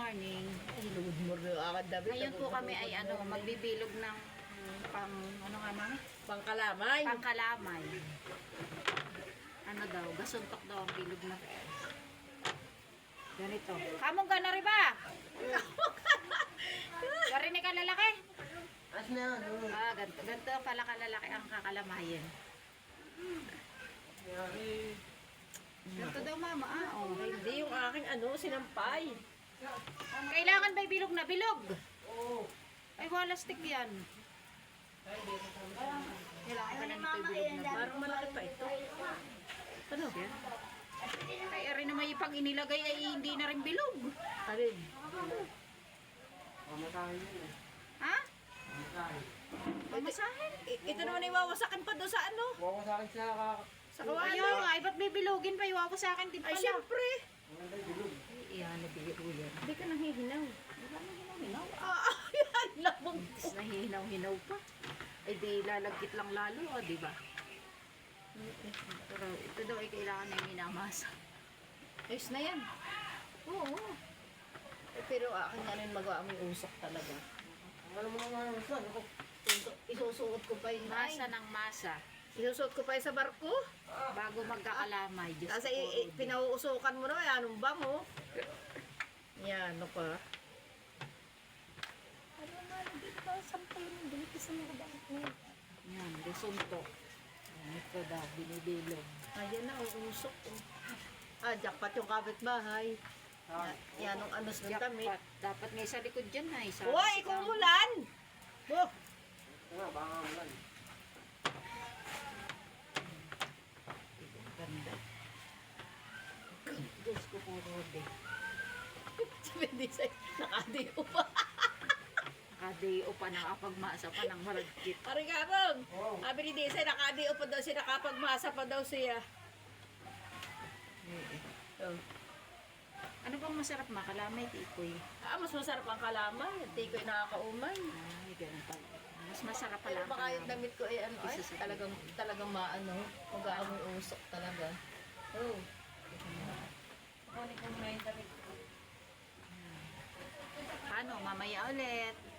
morning. Ay, lugod mo rin akad dapat. Ngayon po kami ay magbibilog ng pang, ano nga mga? Pangkalamay. Pangkalamay. Ano daw, gasuntok daw ang bilog na. Ganito. Kamong gana rin ba? Gari ka lalaki? As na, Ganito pala kalalaki ang kakalamayin. Ganito daw mama, Hindi yung aking sinampay. Kailangan ba'y bilog na bilog? Oo. Ay, wala stick yan. Kailangan ka na nito bilog na. Parang malaki pa ito. Ano? Kaya rin naman yung pag inilagay ay hindi na rin bilog. Alin? Ha? Mamasahin? Ito naman ay wawasakan pa doon sa ano? Wawasakin siya Sa kawali. Ayaw nga, ba't bibilogin pa? Iwapo sa akin din Ay, pala. siyempre. Iyan, nabigiro yan. Hindi ka nahihinaw. Hinaw-hinaw. Yan, labong. Tapos nahihinaw-hinaw pa. Ay di lalagkit lang lalo, di ba? Pero ito daw ay kailangan na yung minamasa. Ayos na yan. Oo. Pero akin na rin magawa mo yung usok talaga. Ano mo naman ang saan? Isusuot ko pa yung Masa ng masa. Isusuot ko pa yung sa barko. Bago magkakalamay. Diyos Kasi ko, pinauusukan mo na, anong bango? Yan, ano pa? Ano nga, dito sampay mo, dito sa mga bango. yan, desunto. Ito daw, binibilog. Ayan na, uusok. Jackpot yung kapitbahay. Yan, ang anos ng damit. Jackpot. Dapat nga sa likod dyan na. Uy, kumulan! Oh, Ito nga, baka ulan. Ganda. Diyos ko po, Rode. sabi di sa'yo, nakadiyo pa. Nakadayo pa, nakapagmasa pa ng malagkit. Pari kapag, Oo. sabi ni Desay, nakadiyo pa daw siya, nakapagmasa pa daw siya. Oh. Ano bang masarap makalamay, tikoy? Mas masarap ang kalamay. Hindi ko nakakaumay. Ay, ganun pala. Mas masarap pala Pero ang baka yung kalamay. damit ko ay talagang maano, mag-aamoy usok talaga. Oh. Kunin ko muna yung damit ko. Paano? Mamaya ulit.